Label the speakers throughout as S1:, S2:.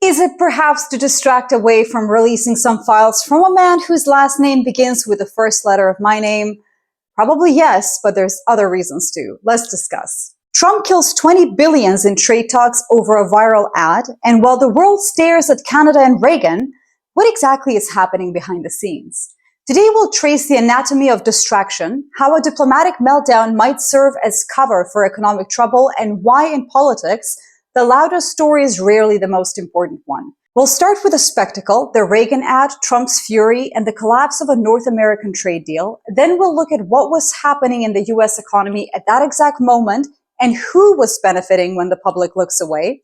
S1: Is it perhaps to distract away from releasing some files from a man whose last name begins with the first letter of my name? Probably yes, but there's other reasons too. Let's discuss. Trump kills 20 billions in trade talks over a viral ad, and while the world stares at Canada and Reagan, what exactly is happening behind the scenes? Today we'll trace the anatomy of distraction, how a diplomatic meltdown might serve as cover for economic trouble, and why in politics, the loudest story is rarely the most important one. We'll start with a spectacle, the Reagan ad, Trump's fury, and the collapse of a North American trade deal. Then we'll look at what was happening in the US economy at that exact moment and who was benefiting when the public looks away.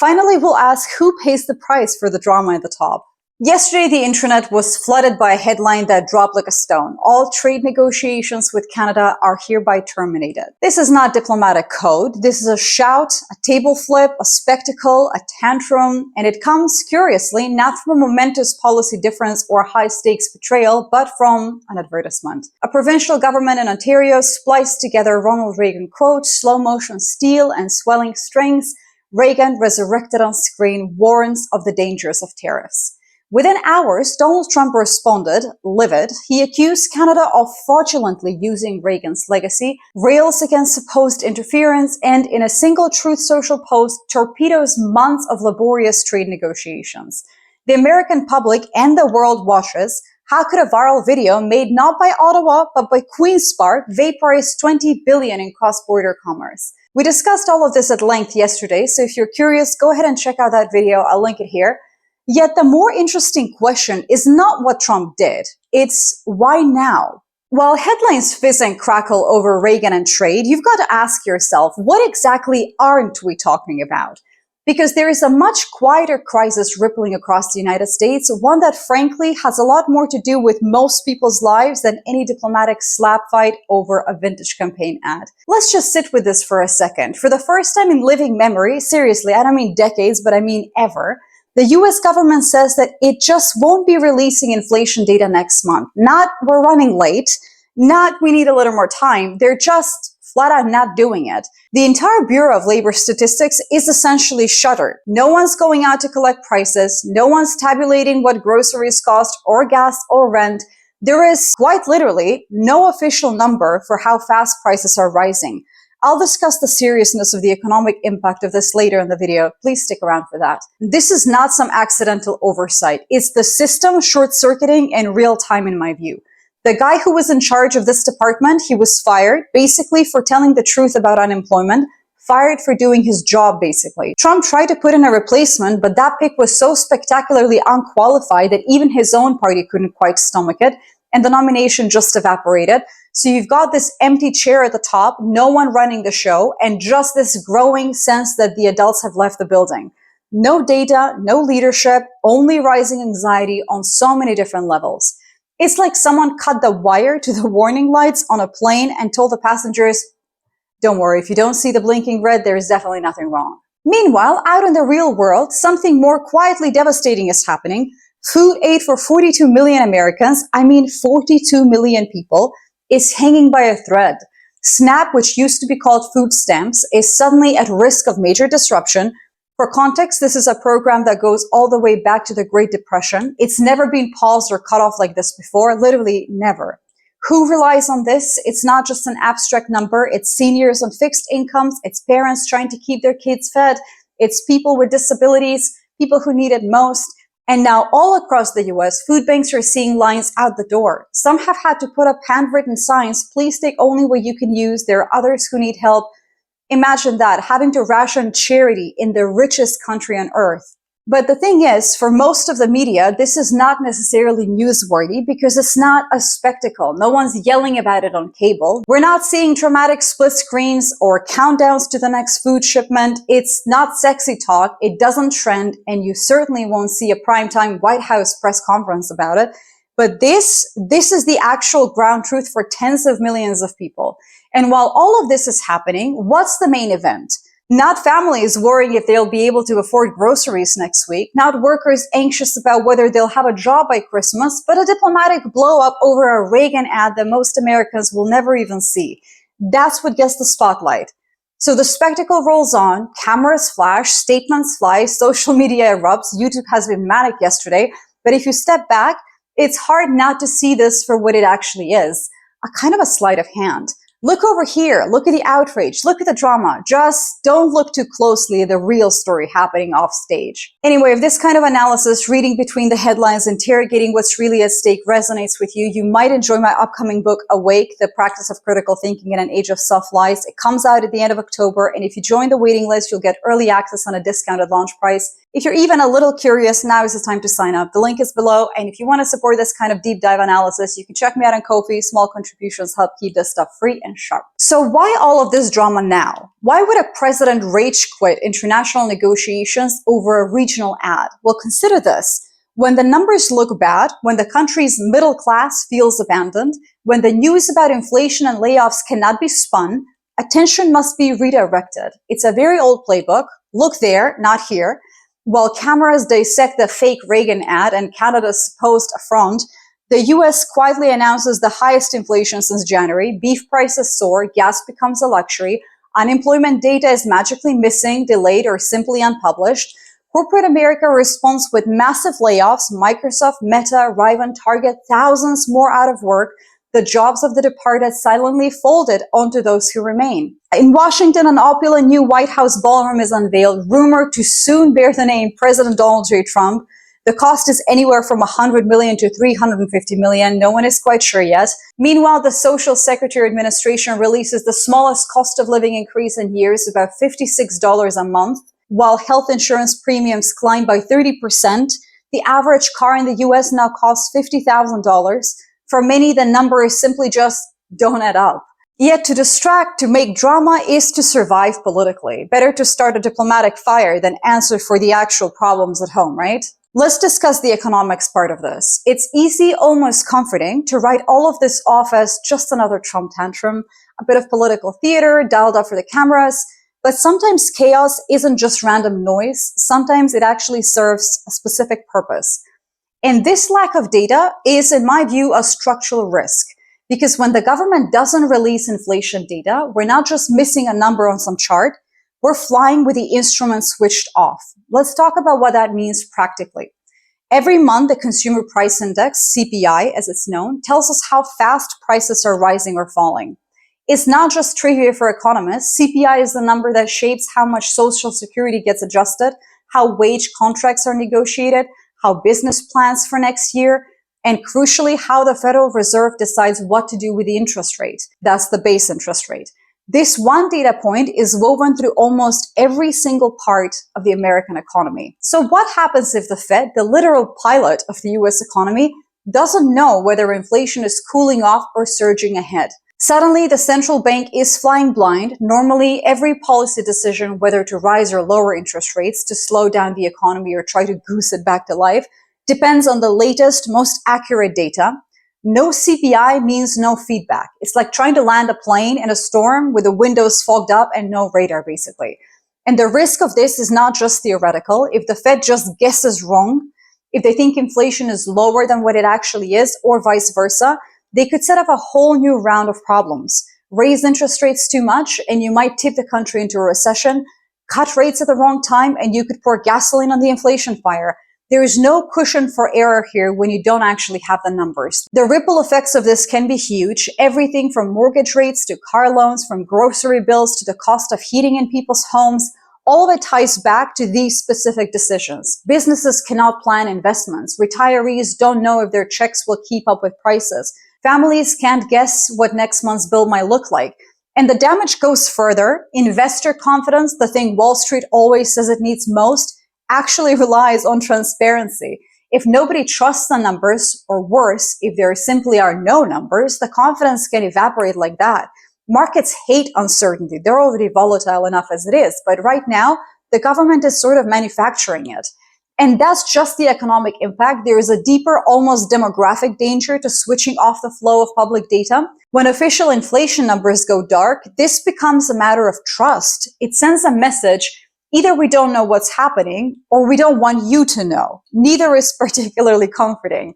S1: Finally, we'll ask who pays the price for the drama at the top. Yesterday, the internet was flooded by a headline that dropped like a stone. All trade negotiations with Canada are hereby terminated. This is not diplomatic code. This is a shout, a table flip, a spectacle, a tantrum, and it comes, curiously, not from a momentous policy difference or high-stakes betrayal, but from an advertisement. A provincial government in Ontario spliced together Ronald Reagan quotes, slow-motion steel and swelling strings. Reagan, resurrected on screen, warns of the dangers of tariffs. Within hours, Donald Trump responded, livid. He accused Canada of fraudulently using Reagan's legacy, rails against supposed interference, and in a single Truth Social post, torpedoes months of laborious trade negotiations. The American public and the world watches. How could a viral video made not by Ottawa, but by Queen's Park vaporize $20 billion in cross-border commerce? We discussed all of this at length yesterday, so if you're curious, go ahead and check out that video. I'll link it here. Yet the more interesting question is not what Trump did, it's why now? While headlines fizz and crackle over Reagan and trade, you've got to ask yourself, what exactly aren't we talking about? Because there is a much quieter crisis rippling across the United States, one that frankly has a lot more to do with most people's lives than any diplomatic slap fight over a vintage campaign ad. Let's just sit with this for a second. For the first time in living memory, seriously, I don't mean decades, but I mean ever, the US government says that it just won't be releasing inflation data next month. Not we're running late, not we need a little more time. They're just flat out not doing it. The entire Bureau of Labor Statistics is essentially shuttered. No one's going out to collect prices. No one's tabulating what groceries cost or gas or rent. There is quite literally no official number for how fast prices are rising. I'll discuss the seriousness of the economic impact of this later in the video. Please stick around for that. This is not some accidental oversight. It's the system short-circuiting in real time, in my view. The guy who was in charge of this department, he was fired, basically for telling the truth about unemployment, fired for doing his job, basically. Trump tried to put in a replacement, but that pick was so spectacularly unqualified that even his own party couldn't quite stomach it, and the nomination just evaporated. So you've got this empty chair at the top, no one running the show, and just this growing sense that the adults have left the building. No data, no leadership, only rising anxiety on so many different levels. It's like someone cut the wire to the warning lights on a plane and told the passengers, don't worry, if you don't see the blinking red, there is definitely nothing wrong. Meanwhile, out in the real world, something more quietly devastating is happening. Food aid for 42 million Americans, I mean 42 million people, is hanging by a thread. SNAP, which used to be called food stamps, is suddenly at risk of major disruption. For context, this is a program that goes all the way back to the Great Depression. It's never been paused or cut off like this before, literally never. Who relies on this? It's not just an abstract number. It's seniors on fixed incomes. It's parents trying to keep their kids fed. It's people with disabilities, people who need it most. And now all across the US, food banks are seeing lines out the door. Some have had to put up handwritten signs, please take only what you can use. There are others who need help. Imagine that, having to ration charity in the richest country on earth. But the thing is, for most of the media, this is not necessarily newsworthy because it's not a spectacle. No one's yelling about it on cable. We're not seeing dramatic split screens or countdowns to the next food shipment. It's not sexy talk. It doesn't trend, and you certainly won't see a primetime White House press conference about it. But this is the actual ground truth for tens of millions of people. And while all of this is happening, what's the main event? Not families worrying if they'll be able to afford groceries next week, not workers anxious about whether they'll have a job by Christmas, but a diplomatic blow-up over a Reagan ad that most Americans will never even see. That's what gets the spotlight. So the spectacle rolls on, cameras flash, statements fly, social media erupts, YouTube has been manic yesterday. But if you step back, it's hard not to see this for what it actually is, a kind of a sleight of hand. Look over here, look at the outrage, look at the drama. Just don't look too closely at the real story happening off stage. Anyway, if this kind of analysis, reading between the headlines, interrogating what's really at stake resonates with you, you might enjoy my upcoming book, Awake, The Practice of Critical Thinking in an Age of Self-Lies. It comes out at the end of October, and if you join the waiting list, you'll get early access on a discounted launch price. If you're even a little curious, now is the time to sign up. The link is below, and if you want to support this kind of deep dive analysis, you can check me out on Ko-fi. Small contributions help keep this stuff free and sharp. So why all of this drama now? Why would a president rage quit international negotiations over a regional ad? Well, consider this. When the numbers look bad, when the country's middle class feels abandoned, when the news about inflation and layoffs cannot be spun, attention must be redirected. It's a very old playbook. Look there, not here. While cameras dissect the fake Reagan ad and Canada's supposed affront, the US quietly announces the highest inflation since January, beef prices soar, gas becomes a luxury, unemployment data is magically missing, delayed, or simply unpublished. Corporate America responds with massive layoffs, Microsoft, Meta, Rival, Target, thousands more out of work. The jobs of the departed silently folded onto those who remain. In Washington, an opulent new White House ballroom is unveiled, rumored to soon bear the name President Donald J. Trump. The cost is anywhere from $100 million to $350 million. No one is quite sure yet. Meanwhile, the Social Secretary Administration releases the smallest cost of living increase in years, about $56 a month. While health insurance premiums climb by 30%, the average car in the US now costs $50,000. For many, the numbers simply just don't add up. Yet to distract, to make drama is to survive politically. Better to start a diplomatic fire than answer for the actual problems at home, right? Let's discuss the economics part of this. It's easy, almost comforting, to write all of this off as just another Trump tantrum, a bit of political theater dialed up for the cameras. But sometimes chaos isn't just random noise. Sometimes it actually serves a specific purpose. And this lack of data is, in my view, a structural risk. Because when the government doesn't release inflation data, we're not just missing a number on some chart, we're flying with the instrument switched off. Let's talk about what that means practically. Every month, the Consumer Price Index, CPI as it's known, tells us how fast prices are rising or falling. It's not just trivia for economists. CPI is the number that shapes how much Social Security gets adjusted, how wage contracts are negotiated, how business plans for next year, and crucially, how the Federal Reserve decides what to do with the interest rate. That's the base interest rate. This one data point is woven through almost every single part of the American economy. So what happens if the Fed, the literal pilot of the US economy, doesn't know whether inflation is cooling off or surging ahead? Suddenly, the central bank is flying blind. Normally, every policy decision, whether to rise or lower interest rates, to slow down the economy or try to goose it back to life, depends on the latest, most accurate data. No CPI means no feedback. It's like trying to land a plane in a storm with the windows fogged up and no radar, basically. And the risk of this is not just theoretical. If the Fed just guesses wrong, if they think inflation is lower than what it actually is, or vice versa, they could set up a whole new round of problems. Raise interest rates too much, and you might tip the country into a recession. Cut rates at the wrong time, and you could pour gasoline on the inflation fire. There is no cushion for error here when you don't actually have the numbers. The ripple effects of this can be huge. Everything from mortgage rates to car loans, from grocery bills to the cost of heating in people's homes. All of it ties back to these specific decisions. Businesses cannot plan investments. Retirees don't know if their checks will keep up with prices. Families can't guess what next month's bill might look like. And the damage goes further. Investor confidence, the thing Wall Street always says it needs most, actually relies on transparency. If nobody trusts the numbers, or worse, if there simply are no numbers, the confidence can evaporate like that. Markets hate uncertainty. They're already volatile enough as it is. But right now, the government is sort of manufacturing it. And that's just the economic impact. There is a deeper, almost demographic danger to switching off the flow of public data. When official inflation numbers go dark, this becomes a matter of trust. It sends a message: either we don't know what's happening, or we don't want you to know. Neither is particularly comforting.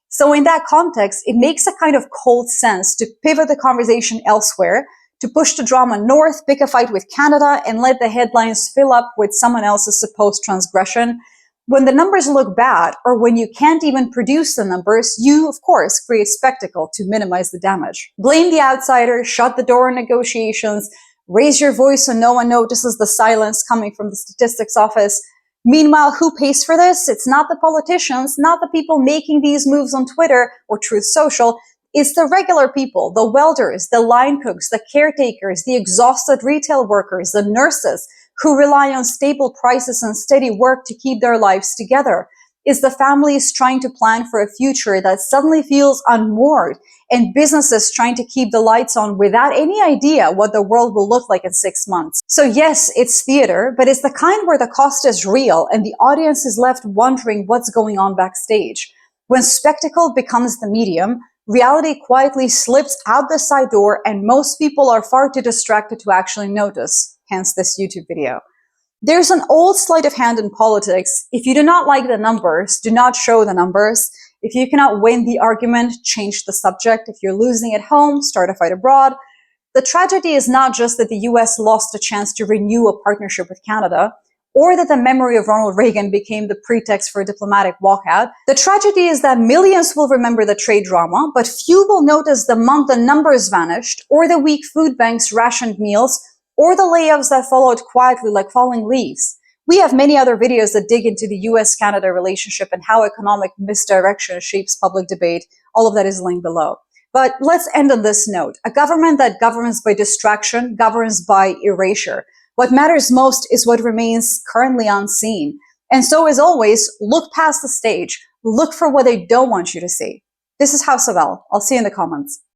S1: So in that context, it makes a kind of cold sense to pivot the conversation elsewhere, to push the drama north, pick a fight with Canada, and let the headlines fill up with someone else's supposed transgression. When the numbers look bad, or when you can't even produce the numbers, you, of course, create spectacle to minimize the damage. Blame the outsider, shut the door on negotiations, raise your voice so no one notices the silence coming from the statistics office. Meanwhile, who pays for this? It's not the politicians, not the people making these moves on Twitter or Truth Social. It's the regular people, the welders, the line cooks, the caretakers, the exhausted retail workers, the nurses who rely on stable prices and steady work to keep their lives together. It's the families trying to plan for a future that suddenly feels unmoored, and businesses trying to keep the lights on without any idea what the world will look like in 6 months. So yes, it's theater, but it's the kind where the cost is real and the audience is left wondering what's going on backstage. When spectacle becomes the medium, reality quietly slips out the side door and most people are far too distracted to actually notice, hence this YouTube video. There's an old sleight of hand in politics. If you do not like the numbers, do not show the numbers. If you cannot win the argument, change the subject. If you're losing at home, start a fight abroad. The tragedy is not just that the US lost a chance to renew a partnership with Canada, or that the memory of Ronald Reagan became the pretext for a diplomatic walkout. The tragedy is that millions will remember the trade drama, but few will notice the month the numbers vanished, or the week food banks rationed meals, or the layoffs that followed quietly like falling leaves. We have many other videos that dig into the US-Canada relationship and how economic misdirection shapes public debate. All of that is linked below. But let's end on this note. A government that governs by distraction governs by erasure. What matters most is what remains currently unseen. And so, as always, look past the stage. Look for what they don't want you to see. This is House of L. I'll see you in the comments.